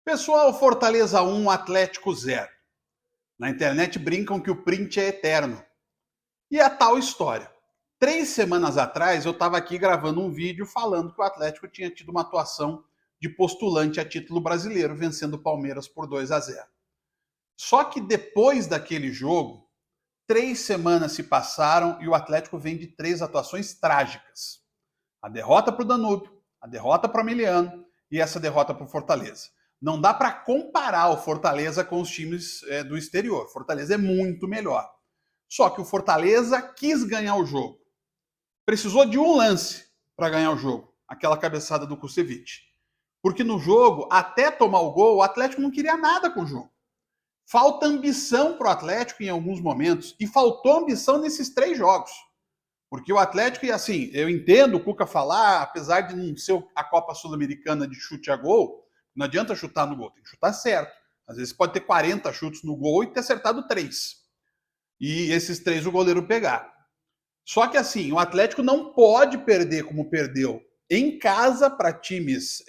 Pessoal, Fortaleza 1, Atlético 0. Na internet brincam que o print é eterno. E a tal história. 3 semanas atrás eu estava aqui gravando um vídeo falando que o Atlético tinha tido uma atuação de postulante a título brasileiro, vencendo o Palmeiras por 2-0. Só que depois daquele jogo, 3 semanas se passaram e o Atlético vem de 3 atuações trágicas. A derrota para o Danúbio, a derrota para o Emiliano e essa derrota para o Fortaleza. Não dá para comparar o Fortaleza com os times do exterior. Fortaleza é muito melhor. Só que o Fortaleza quis ganhar o jogo. Precisou de um lance para ganhar o jogo. Aquela cabeçada do Kusevich. Porque no jogo, até tomar o gol, o Atlético não queria nada com o jogo. Falta ambição para o Atlético em alguns momentos. E faltou ambição nesses 3 jogos. Porque o Atlético, e assim, eu entendo o Cuca falar, apesar de não ser a Copa Sul-Americana de chute a gol, não adianta chutar no gol, tem que chutar certo. Às vezes pode ter 40 chutes no gol e ter acertado 3. E esses 3 o goleiro pegar. Só que assim, o Atlético não pode perder como perdeu em casa para times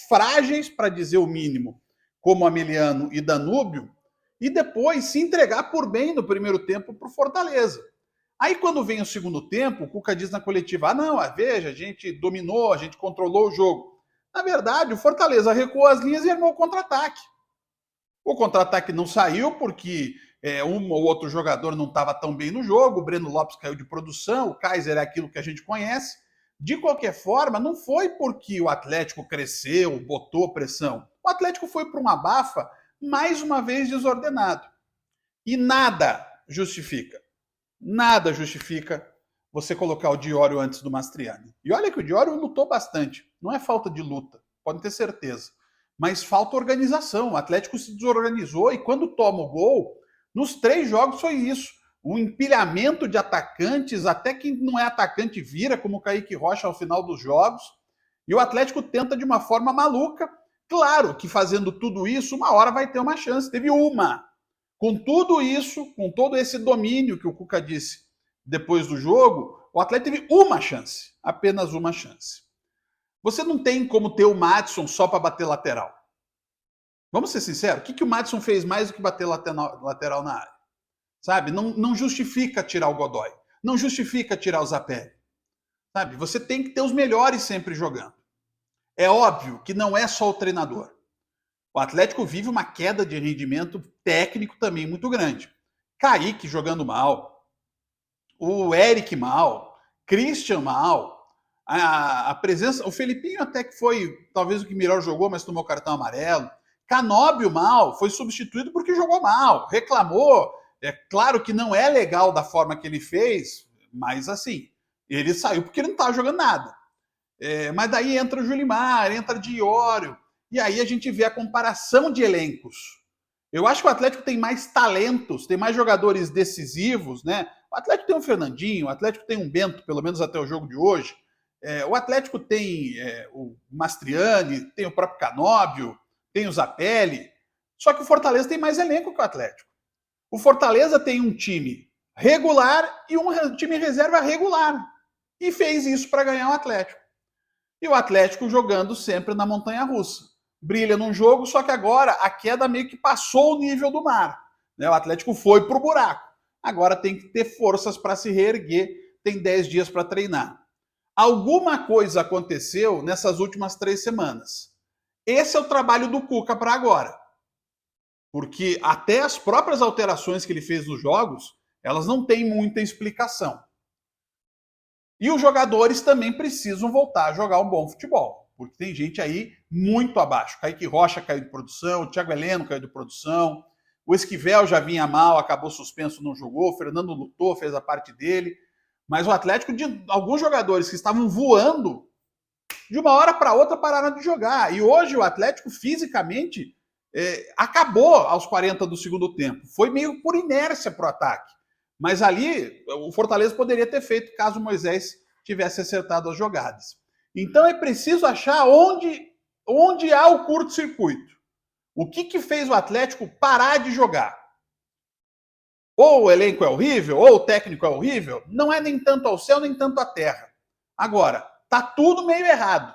frágeis, para dizer o mínimo, como Ameliano e Danúbio, e depois se entregar por bem no primeiro tempo para o Fortaleza. Aí quando vem o segundo tempo, o Cuca diz na coletiva, não, veja, a gente dominou, a gente controlou o jogo. Na verdade, o Fortaleza recuou as linhas e armou o contra-ataque. O contra-ataque não saiu porque um ou outro jogador não estava tão bem no jogo, o Breno Lopes caiu de produção, o Kaiser é aquilo que a gente conhece. De qualquer forma, não foi porque o Atlético cresceu, botou pressão. O Atlético foi para uma bafa, mais uma vez desordenado. E nada justifica você colocar o Diório antes do Mastriani. E olha que o Diório lutou bastante. Não é falta de luta, pode ter certeza. Mas falta organização. O Atlético se desorganizou e quando toma o gol, nos 3 jogos foi isso. Um empilhamento de atacantes, até quem não é atacante vira, como o Kaique Rocha ao final dos jogos. E o Atlético tenta de uma forma maluca. Claro que fazendo tudo isso, uma hora vai ter uma chance. Teve uma. Com tudo isso, com todo esse domínio que o Cuca disse depois do jogo, o Atlético teve uma chance, apenas uma chance. Você não tem como ter o Madison só para bater lateral. Vamos ser sinceros, o que o Madison fez mais do que bater lateral na área? Sabe? Não justifica tirar o Godoy, não justifica tirar o Zapelli. Sabe? Você tem que ter os melhores sempre jogando. É óbvio que não é só o treinador. O Atlético vive uma queda de rendimento técnico também muito grande. Kaique jogando mal, o Eric mal, Christian mal, a presença, o Felipinho até que foi talvez o que melhor jogou, mas tomou cartão amarelo. Canóbio mal, foi substituído porque jogou mal, reclamou. É claro que não é legal da forma que ele fez, mas assim, ele saiu porque ele não estava jogando nada. Mas daí entra o Julimar, entra o Diório, e aí a gente vê a comparação de elencos. Eu acho que o Atlético tem mais talentos, tem mais jogadores decisivos, né? O Atlético tem um Fernandinho, o Atlético tem um Bento, pelo menos até o jogo de hoje. O Atlético tem o Mastriani, tem o próprio Canóbio, tem o Zapelli. Só que o Fortaleza tem mais elenco que o Atlético. O Fortaleza tem um time regular e um time reserva regular. E fez isso para ganhar o Atlético. E o Atlético jogando sempre na montanha-russa. Brilha num jogo, só que agora a queda meio que passou o nível do mar. O Atlético foi pro buraco. Agora tem que ter forças para se reerguer, tem 10 dias para treinar. Alguma coisa aconteceu nessas últimas 3 semanas. Esse é o trabalho do Cuca para agora. Porque até as próprias alterações que ele fez nos jogos, elas não têm muita explicação. E os jogadores também precisam voltar a jogar um bom futebol, porque tem gente aí muito abaixo. Kaique Rocha caiu de produção, o Thiago Heleno caiu de produção, o Esquivel já vinha mal, acabou suspenso, não jogou, o Fernando lutou, fez a parte dele. Mas o Atlético, de alguns jogadores que estavam voando, de uma hora para outra pararam de jogar. E hoje o Atlético fisicamente acabou aos 40 do segundo tempo. Foi meio por inércia para o ataque. Mas ali o Fortaleza poderia ter feito caso o Moisés tivesse acertado as jogadas. Então é preciso achar onde há o curto-circuito. O que fez o Atlético parar de jogar? Ou o elenco é horrível, ou o técnico é horrível. Não é nem tanto ao céu, nem tanto à terra. Agora, tá tudo meio errado.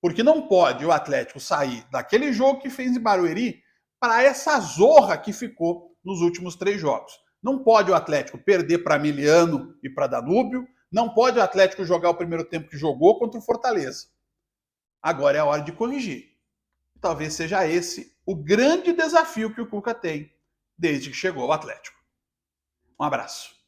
Porque não pode o Atlético sair daquele jogo que fez em Barueri para essa zorra que ficou nos últimos 3 jogos. Não pode o Atlético perder para Miliano e para Danúbio. Não pode o Atlético jogar o primeiro tempo que jogou contra o Fortaleza. Agora é a hora de corrigir. Talvez seja esse o grande desafio que o Cuca tem desde que chegou ao Atlético. Um abraço.